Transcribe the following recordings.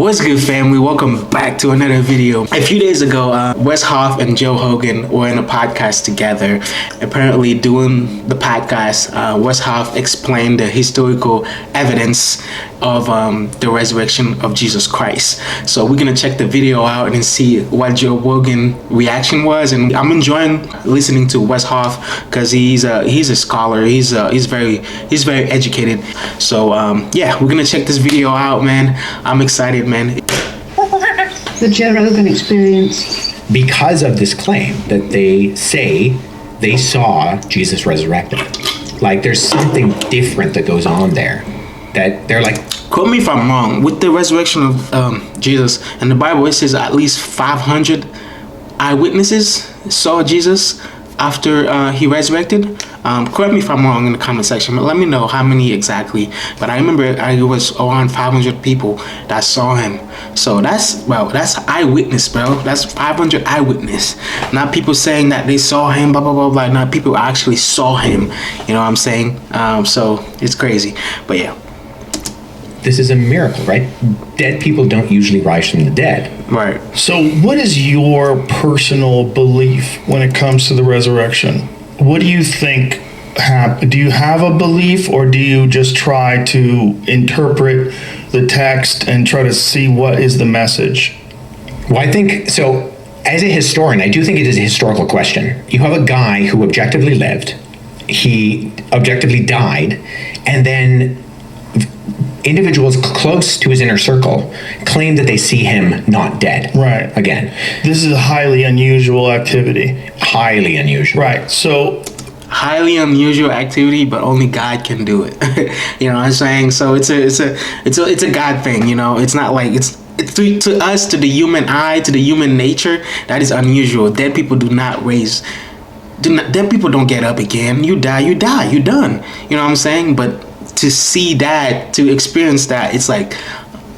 What's good, family? Welcome back to another video. A few days ago, Wes Huff and Joe Rogan were in a podcast together. Apparently, doing the podcast, Wes Huff explained the historical evidence of the resurrection of Jesus Christ. So we're gonna check the video out and see what Joe Rogan reaction was. And I'm enjoying listening to Wes Huff because he's a scholar. He's very educated. So yeah, we're gonna check this video out, man. I'm excited, man. The Joe Rogan experience. Because of this claim that they say they saw Jesus resurrected. Like there's something different that goes on there. That they're like, quote me if I'm wrong, with the resurrection of Jesus, in the Bible it says at least 500 eyewitnesses saw Jesus after he resurrected. Correct me if I'm wrong in the comment section, but let me know how many exactly. But I remember it was around 500 people that saw him. So that's eyewitness, bro. That's 500 eyewitness. Not people saying that they saw him, blah, blah, blah, blah. Not people actually saw him. You know what I'm saying? So it's crazy. But yeah. this is a miracle, right? Dead people don't usually rise from the dead. Right. So what is your personal belief when it comes to the resurrection? What do you think do you have a belief, or do you just try to interpret the text and try to see what is the message? Well, I think, so as a historian, I do think it is a historical question. You have a guy who objectively lived, he objectively died, and then individuals close to his inner circle claim that they see him not dead. Right. Again. This is a highly unusual activity. Highly unusual. Right. So highly unusual activity, but only God can do it. You know what I'm saying? So it's a God thing, you know. It's not like it's to us, to the human eye, to the human nature, that is unusual. Dead people do not raise. Dead people don't get up again. You die, you're done. You know what I'm saying? But to see that, to experience that, it's like,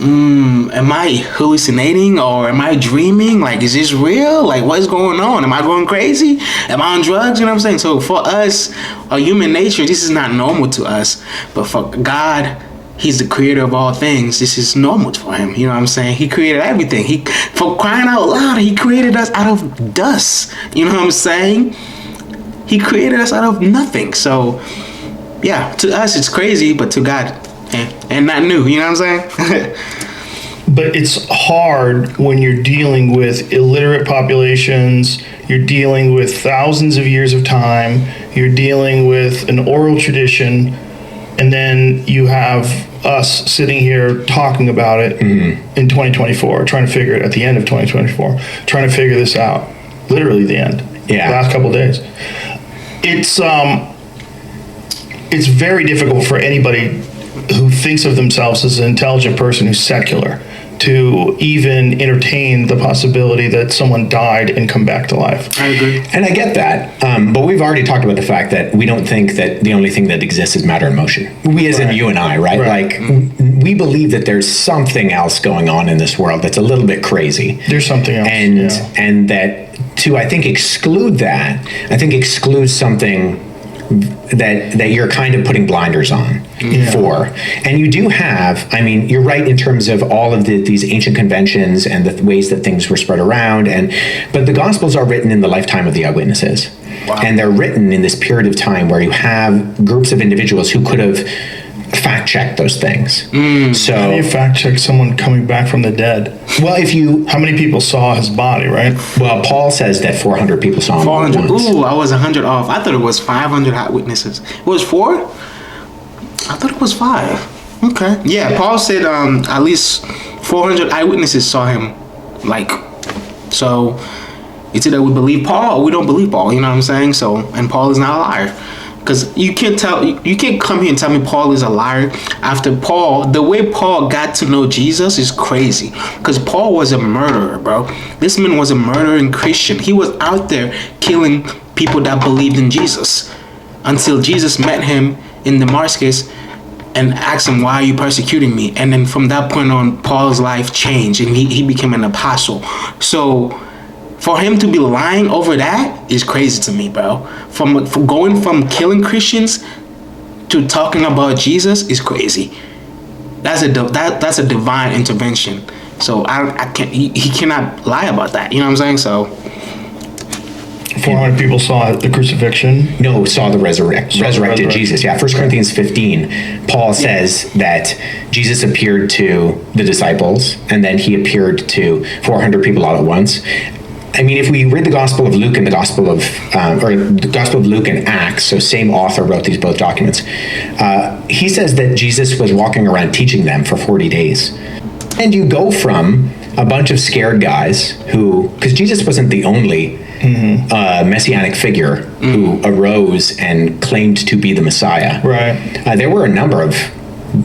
am I hallucinating or am I dreaming? Like, is this real? Like, what's going on? Am I going crazy? Am I on drugs? You know what I'm saying? So for us, our human nature, this is not normal to us. But for God, He's the creator of all things. This is normal for Him. You know what I'm saying? He created everything. For crying out loud, He created us out of dust. You know what I'm saying? He created us out of nothing. So yeah, to us it's crazy, but to God, and not new. You know what I'm saying? but it's hard when you're dealing with illiterate populations, you're dealing with thousands of years of time, you're dealing with an oral tradition, and then you have us sitting here talking about it in 2024, trying to figure it at the end of 2024, trying to figure this out. Literally the end. Yeah. Last couple of days. It's very difficult for anybody who thinks of themselves as an intelligent person who's secular to even entertain the possibility that someone died and come back to life. I agree. And I get that, but we've already talked about the fact that we don't think that the only thing that exists is matter and motion. We as in you and I, right? Like, we believe that there's something else going on in this world that's a little bit crazy. There's something else. And that to, I think, exclude that, I think excludes something that you're kind of putting blinders on for. And you do have, I mean, you're right in terms of all of these ancient conventions and the ways that things were spread around, but the Gospels are written in the lifetime of the eyewitnesses. Wow. And they're written in this period of time where you have groups of individuals who could have fact-check those things. So how do you fact-check someone coming back from the dead? Well, how many people saw his body, right? Well, Paul says that 400 people saw him. 400. Ooh, I was 100 off. I thought it was 500 eyewitnesses. It was 4? I thought it was 5. Okay. Yeah, Paul said at least 400 eyewitnesses saw him. Like, so it's either we believe Paul or we don't believe Paul. You know what I'm saying? So, and Paul is not a liar. Because you can't come here and tell me Paul is a liar after Paul. The way Paul got to know Jesus is crazy. Because Paul was a murderer, bro. This man was a murdering Christian. He was out there killing people that believed in Jesus until Jesus met him in Damascus and asked him, why are you persecuting me? And then from that point on, Paul's life changed and he became an apostle. So for him to be lying over that is crazy to me, bro. From going from killing Christians to talking about Jesus is crazy. That's a divine intervention. So I can't. He cannot lie about that. You know what I'm saying? So 400 people saw the crucifixion. No, saw the resurrected Jesus. Yeah, 1 Corinthians 15, Paul says that Jesus appeared to the disciples, and then he appeared to 400 people all at once. I mean, if we read the Gospel of Luke and the Gospel of Luke and Acts, so same author wrote these both documents, he says that Jesus was walking around teaching them for 40 days. And you go from a bunch of scared guys who, because Jesus wasn't the only messianic figure who arose and claimed to be the Messiah. Right. There were a number of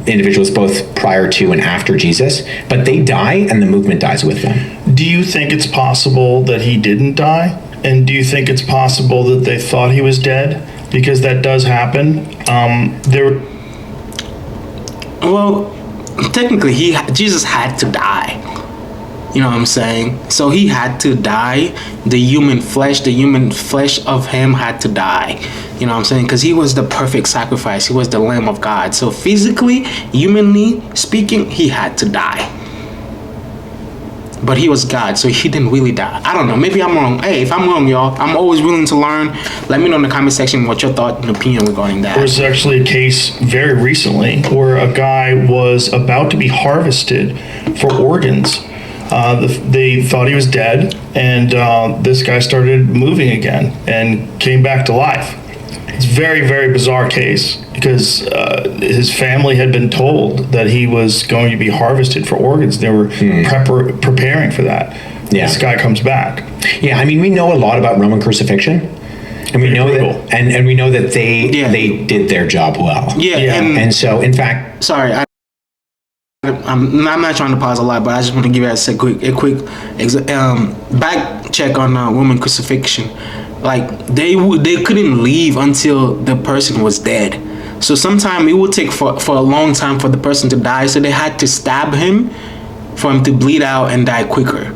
individuals both prior to and after Jesus, but they die and the movement dies with them. Do you think it's possible that he didn't die? And do you think it's possible that they thought he was dead? Because that does happen. well, technically, Jesus had to die. You know what I'm saying? So he had to die. The human flesh of him had to die. You know what I'm saying? Because he was the perfect sacrifice. He was the Lamb of God. So physically, humanly speaking, he had to die. But he was God, so he didn't really die. I don't know. Maybe I'm wrong. Hey, if I'm wrong, y'all, I'm always willing to learn. Let me know in the comment section what your thought and opinion regarding that. There was actually a case very recently where a guy was about to be harvested for organs. They thought he was dead, and this guy started moving again and came back to life. It's a very, very bizarre case because his family had been told that he was going to be harvested for organs. They were preparing for that. Yeah. This guy comes back. Yeah, I mean, we know a lot about Roman crucifixion, and we know that, and we know that they did their job well. Yeah. And so, in fact, sorry, I'm not trying to pause a lot, but I just want to give you a quick back check on Roman crucifixion. Like they couldn't leave until the person was dead. So sometimes it would take for a long time for the person to die. So they had to stab him for him to bleed out and die quicker.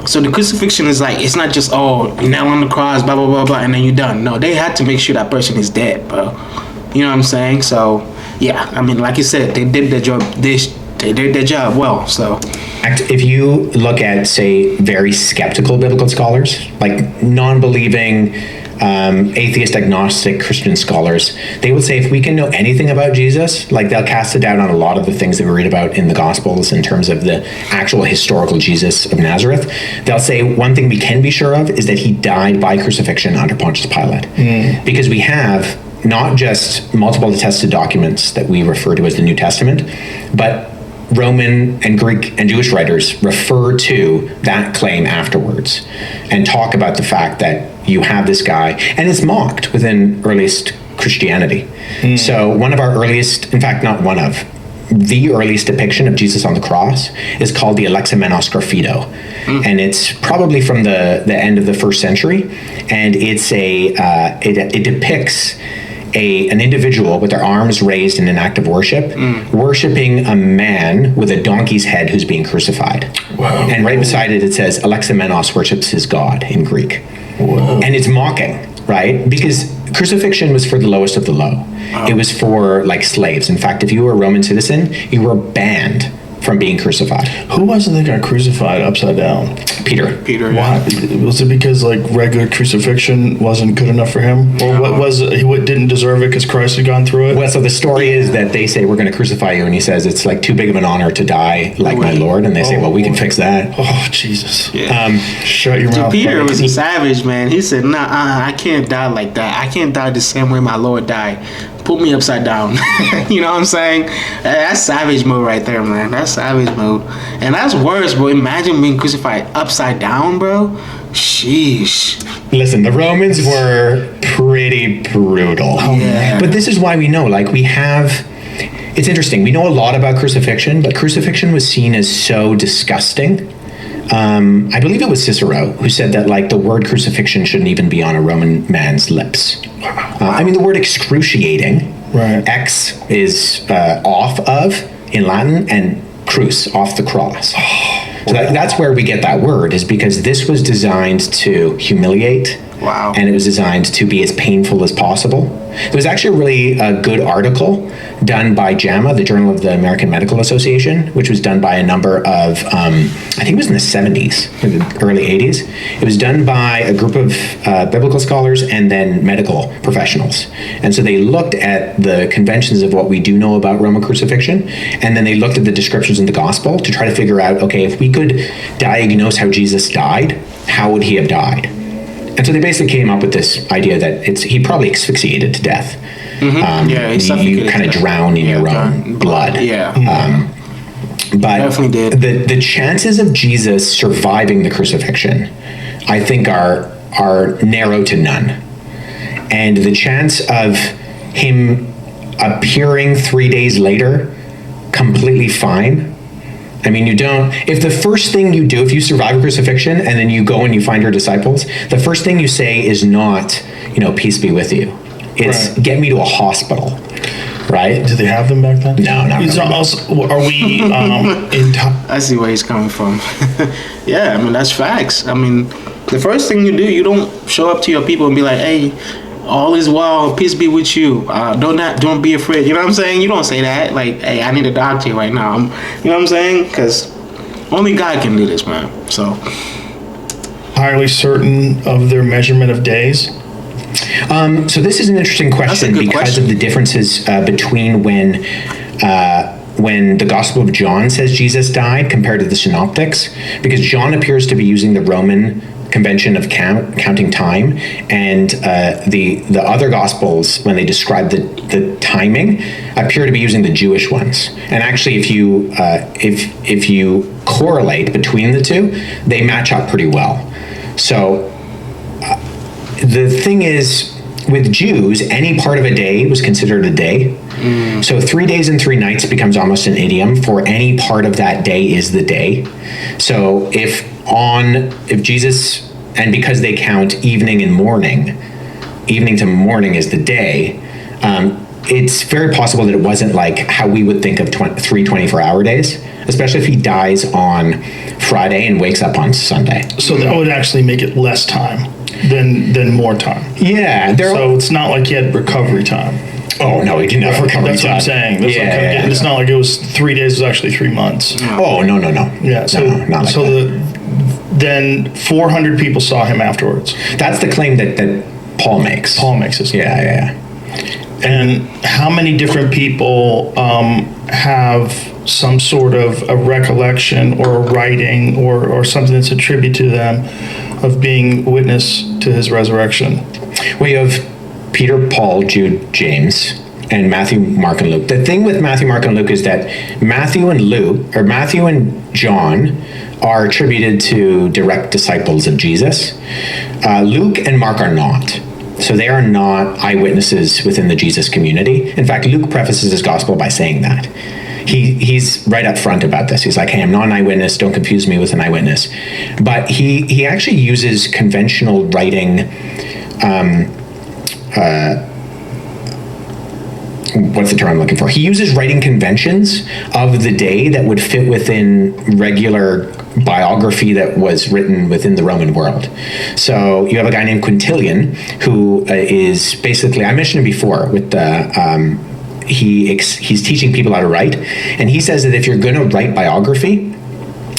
So the crucifixion is like, it's not just, nail on the cross, blah, blah, blah, blah, and then you're done. No, they had to make sure that person is dead, bro. You know what I'm saying? So, yeah, I mean, like you said, they did their job. They did their job well, so. If you look at, say, very skeptical biblical scholars, like non-believing, atheist, agnostic Christian scholars, they will say if we can know anything about Jesus, like they'll cast a doubt on a lot of the things that we read about in the Gospels in terms of the actual historical Jesus of Nazareth. They'll say one thing we can be sure of is that he died by crucifixion under Pontius Pilate. Because we have not just multiple attested documents that we refer to as the New Testament, but Roman and Greek and Jewish writers refer to that claim afterwards and talk about the fact that you have this guy, and it's mocked within earliest Christianity. So one of our earliest, in fact, not one of, the earliest depiction of Jesus on the cross is called the Alexamenos Graphido. And it's probably from the end of the 1st century. And it's it depicts an individual with their arms raised in an act of worship, worshiping a man with a donkey's head who's being crucified. Wow. And right beside it, it says Alexamenos worships his God in Greek. Whoa. And it's mocking, right? Because crucifixion was for the lowest of the low. It was for like slaves. In fact, if you were a Roman citizen, you were banned from being crucified. Who was it that got crucified upside down? Peter. Why? Was it because like regular crucifixion wasn't good enough for him, or what was it, he didn't deserve it because Christ had gone through it? Well, so the story is that they say we're going to crucify you, and he says it's like too big of an honor to die like my Lord, and they say, well, we can fix that. Oh Jesus! Yeah. Shut your mouth. Peter was a savage, man. He said, "Nah, I can't die like that. I can't die the same way my Lord died. Put me upside down." You know what I'm saying? That's savage mode right there, man. That's savage mode. And that's worse, bro. Imagine being crucified upside down, bro. Sheesh. Listen, the Romans were pretty brutal. Yeah. But this is why we know, like, it's interesting. We know a lot about crucifixion, but crucifixion was seen as so disgusting. I believe it was Cicero who said that, like, the word crucifixion shouldn't even be on a Roman man's lips. I mean, the word excruciating, right? Ex is off of in Latin, and cruce, off the cross. So that's where we get that word, is because this was designed to humiliate Wow. And it was designed to be as painful as possible. There was actually a really good article done by JAMA, the Journal of the American Medical Association, which was done by a number of, I think it was in the 70s, or the early 80s. It was done by a group of biblical scholars and then medical professionals. And so they looked at the conventions of what we do know about Roman crucifixion, and then they looked at the descriptions in the gospel to try to figure out, okay, if we could diagnose how Jesus died, how would he have died? And so they basically came up with this idea that he probably asphyxiated to death. You kind of drown in your own blood. But definitely did. The chances of Jesus surviving the crucifixion, I think, are narrow to none. And the chance of him appearing 3 days later completely fine, I mean, if the first thing you do, if you survive a crucifixion and then you go and you find your disciples, the first thing you say is not, peace be with you. It's get me to a hospital, right? Did they have them back then? No, not really. Are we in time? I see where he's coming from. Yeah, I mean, that's facts. I mean, the first thing you do, you don't show up to your people and be like, hey, all is well, peace be with you. Don't be afraid. You know what I'm saying? You don't say that. Like, hey, I need a doctor right now. You know what I'm saying? Because only God can do this, man. So Entirely certain of their measurement of days. So this is an interesting question because of the differences between when the Gospel of John says Jesus died compared to the Synoptics, because John appears to be using the Roman convention of counting time, and the other Gospels, when they describe the timing, appear to be using the Jewish ones. And actually, if you correlate between the two, they match up pretty well. So the thing is, with Jews, any part of a day was considered a day. So 3 days and 3 nights becomes almost an idiom for any part of that day is the day. So if Jesus, and because they count evening and morning, evening to morning is the day, it's very possible that it wasn't like how we would think of 3 24-hour days, especially if he dies on Friday and wakes up on Sunday. So that would actually make it less time than more time. Yeah. So it's not like he had recovery time. Oh, no, he didn't have recovery time. That's what I'm saying. It's not like it was 3 days, it was actually 3 months. Oh, no. Yeah, so, not like that. Then 400 people saw him afterwards. That's the claim that Paul makes. Paul makes this claim. Yeah. And how many different people have some sort of a recollection or a writing or something that's attributed to them of being witness to his resurrection? Well, you have Peter, Paul, Jude, James, and Matthew, Mark, and Luke. The thing with Matthew, Mark, and Luke is that Matthew and John are attributed to direct disciples of Jesus. Luke and Mark are not. So they are not eyewitnesses within the Jesus community. In fact, Luke prefaces his gospel by saying that. He's right up front about this. He's like, hey, I'm not an eyewitness. Don't confuse me with an eyewitness. But he actually uses conventional writing. What's the term I'm looking for? He uses writing conventions of the day that would fit within regular biography that was written within the Roman world. So you have a guy named Quintilian who is basically, I mentioned him before with the he's teaching people how to write, and he says that if you're going to write biography,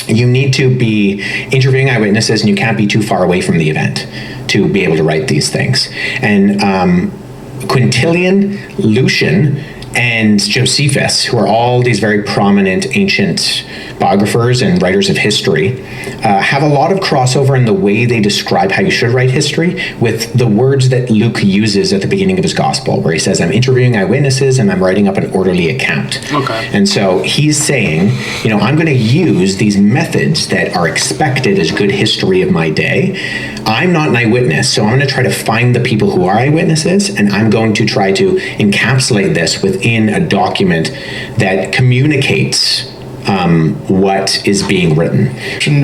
you need to be interviewing eyewitnesses, and you can't be too far away from the event to be able to write these things. And Quintilian, Lucian, and Josephus, who are all these very prominent ancient biographers and writers of history, have a lot of crossover in the way they describe how you should write history with the words that Luke uses at the beginning of his gospel, where he says, I'm interviewing eyewitnesses and I'm writing up an orderly account. Okay. And so he's saying, I'm going to use these methods that are expected as good history of my day. I'm not an eyewitness, so I'm going to try to find the people who are eyewitnesses, and I'm going to try to encapsulate this within a document that communicates what is being written.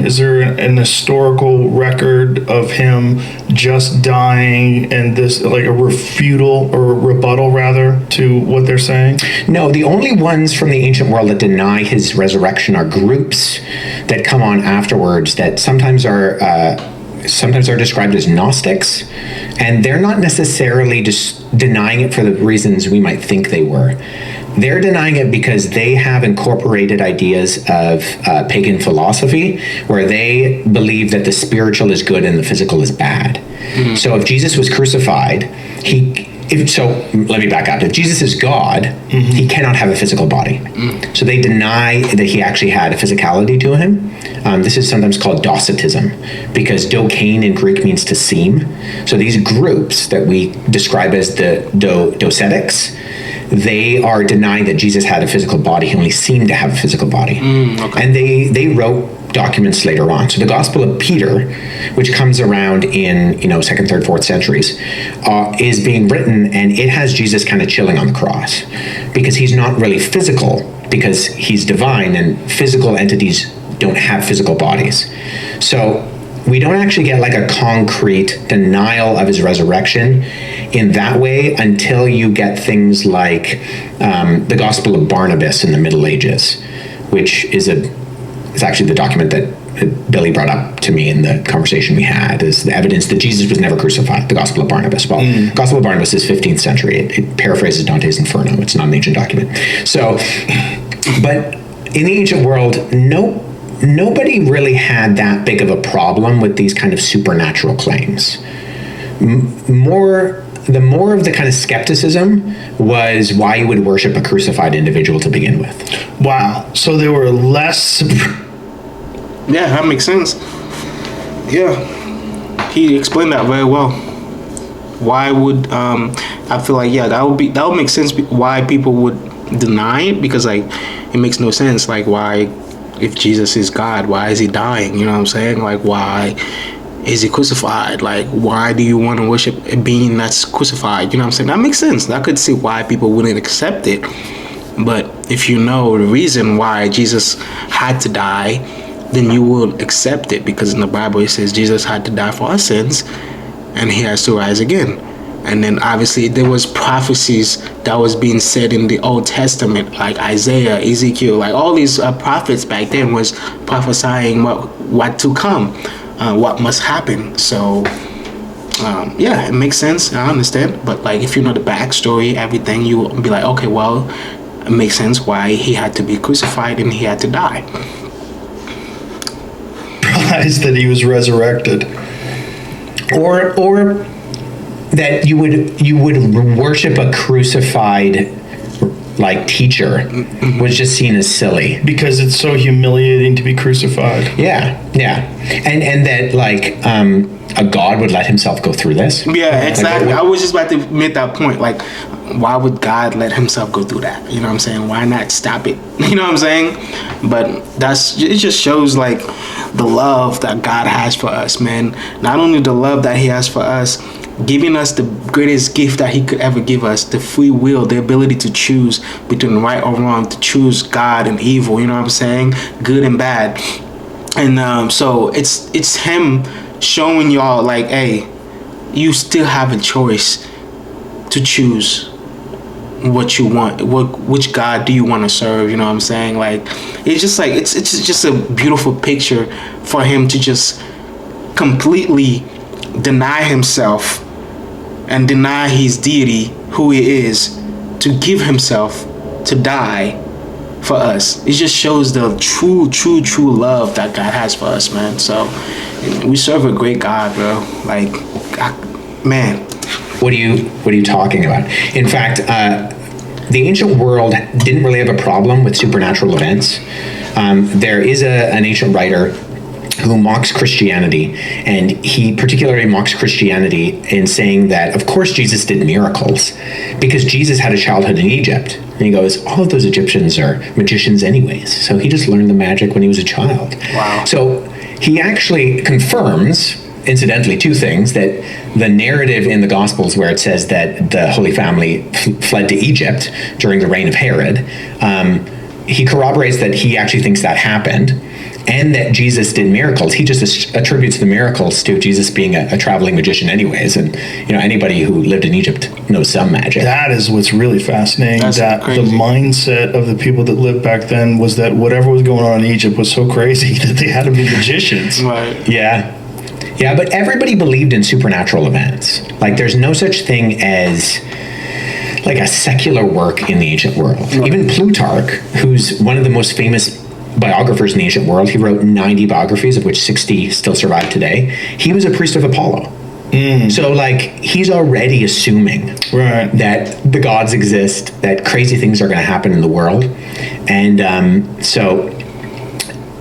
Is there an historical record of him just dying and this, like a refutal or a rebuttal rather to what they're saying? No, the only ones from the ancient world that deny his resurrection are groups that come on afterwards that sometimes are sometimes are described as Gnostics, and they're not necessarily just denying it for the reasons we might think they were. They're denying it because they have incorporated ideas of pagan philosophy, where they believe that the spiritual is good and the physical is bad. So if Jesus was crucified, let me back up. If Jesus is God, he cannot have a physical body. So they deny that he actually had a physicality to him. This is sometimes called Docetism, because dokein in Greek means to seem. So these groups that we describe as the Docetics, they are denying that Jesus had a physical body. He only seemed to have a physical body. And they wrote documents later on. So the Gospel of Peter, which comes around in 2nd, 3rd, 4th centuries, is being written, and it has Jesus kind of chilling on the cross, because he's not really physical, because he's divine, and physical entities don't have physical bodies. So we don't actually get like a concrete denial of his resurrection in that way until you get things like the Gospel of Barnabas in the Middle Ages, which is actually the document that Billy brought up to me in the conversation we had, is the evidence that Jesus was never crucified, the Gospel of Barnabas. Well, Gospel of Barnabas is 15th century. It paraphrases Dante's Inferno. It's not an ancient document. So, but in the ancient world, nobody really had that big of a problem with these kind of supernatural claims. The more of the kind of skepticism was why you would worship a crucified individual to begin with. Wow. So they were less. Yeah, that makes sense. Yeah, he explained that very well. Why would I feel like that would make sense why people would deny it, because like it makes no sense. Like, why, if Jesus is God, why is he dying? You know what I'm saying? Like, why is he crucified? Like, why do you want to worship a being that's crucified? You know what I'm saying? That makes sense. I could see why people wouldn't accept it. But if you know the reason why Jesus had to die, then you will accept it, because in the Bible it says Jesus had to die for our sins and he has to rise again. And then obviously there was prophecies that was being said in the Old Testament, like Isaiah, Ezekiel, like all these prophets back then was prophesying what to come, what must happen. So it makes sense. I understand. But like, if you know the backstory, everything, you will be like, okay, well, it makes sense why he had to be crucified and he had to die. That he was resurrected, or that you would worship a crucified like teacher was just seen as silly, because it's so humiliating to be crucified. And that like a God would let himself go through this. Yeah, exactly. I was just about to make that point. Like, why would God let himself go through that? You know what I'm saying? Why not stop it? You know what I'm saying? But it just shows like the love that God has for us, man. Not only the love that he has for us, giving us the greatest gift that he could ever give us, the free will, the ability to choose between right or wrong, to choose God and evil, you know what I'm saying? Good and bad. And so it's him showing y'all like, hey, you still have a choice to choose what you want, which God do you want to serve, you know what I'm saying? Like, it's just like it's just a beautiful picture for him to just completely deny himself and deny his deity, who he is, to give himself to die for us. It just shows the true love that God has for us, man. So we serve a great God, bro. Like, man. What are you talking about? In fact, the ancient world didn't really have a problem with supernatural events. There is an ancient writer who mocks Christianity, and he particularly mocks Christianity in saying that, of course, Jesus did miracles because Jesus had a childhood in Egypt. And he goes, all of those Egyptians are magicians anyways, so he just learned the magic when he was a child. Wow. So he actually confirms, incidentally, two things: that the narrative in the Gospels where it says that the Holy Family fled to Egypt during the reign of Herod, he corroborates that he actually thinks that happened, and that Jesus did miracles. He just attributes the miracles to Jesus being a traveling magician anyways. And, anybody who lived in Egypt knows some magic. That is what's really fascinating. That's that crazy. The mindset of the people that lived back then was that whatever was going on in Egypt was so crazy that they had to be magicians. Right. Yeah. Yeah, but everybody believed in supernatural events. Like, there's no such thing as like a secular work in the ancient world. Right. Even Plutarch, who's one of the most famous biographers in the ancient world, he wrote 90 biographies, of which 60 still survive today. He was a priest of Apollo. So, like, he's already assuming that the gods exist, that crazy things are going to happen in the world. And so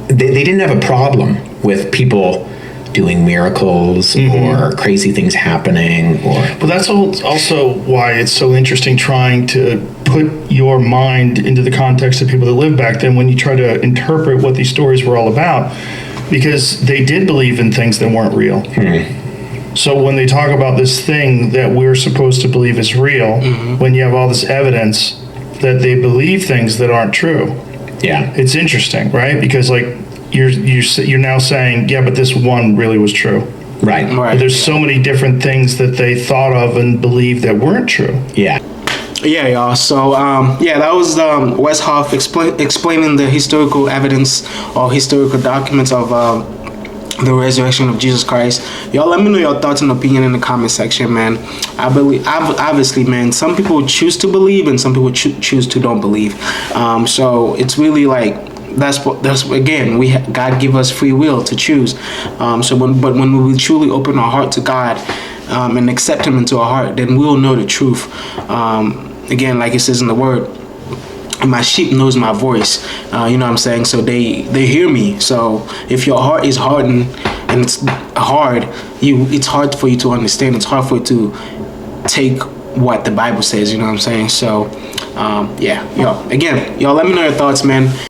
they didn't have a problem with people doing miracles or crazy things happening. Well, that's also why it's so interesting trying to put your mind into the context of people that lived back then when you try to interpret what these stories were all about, because they did believe in things that weren't real. So when they talk about this thing that we're supposed to believe is real, when you have all this evidence that they believe things that aren't true, it's interesting, right? Because like you're now saying, yeah, but this one really was true, right? But there's so many different things that they thought of and believed that weren't true. Yeah, y'all. So, that was Wes Huff explaining the historical evidence or historical documents of the resurrection of Jesus Christ. Y'all, let me know your thoughts and opinion in the comment section, man. Obviously, man, some people choose to believe and some people choose to don't believe. So it's really like that's again, God give us free will to choose. When we truly open our heart to God and accept Him into our heart, then we'll know the truth. Again, like it says in the Word, my sheep knows my voice. You know what I'm saying? So they hear me. So if your heart is hardened and it's hard for you to understand. It's hard for you to take what the Bible says. You know what I'm saying? So y'all let me know your thoughts, man.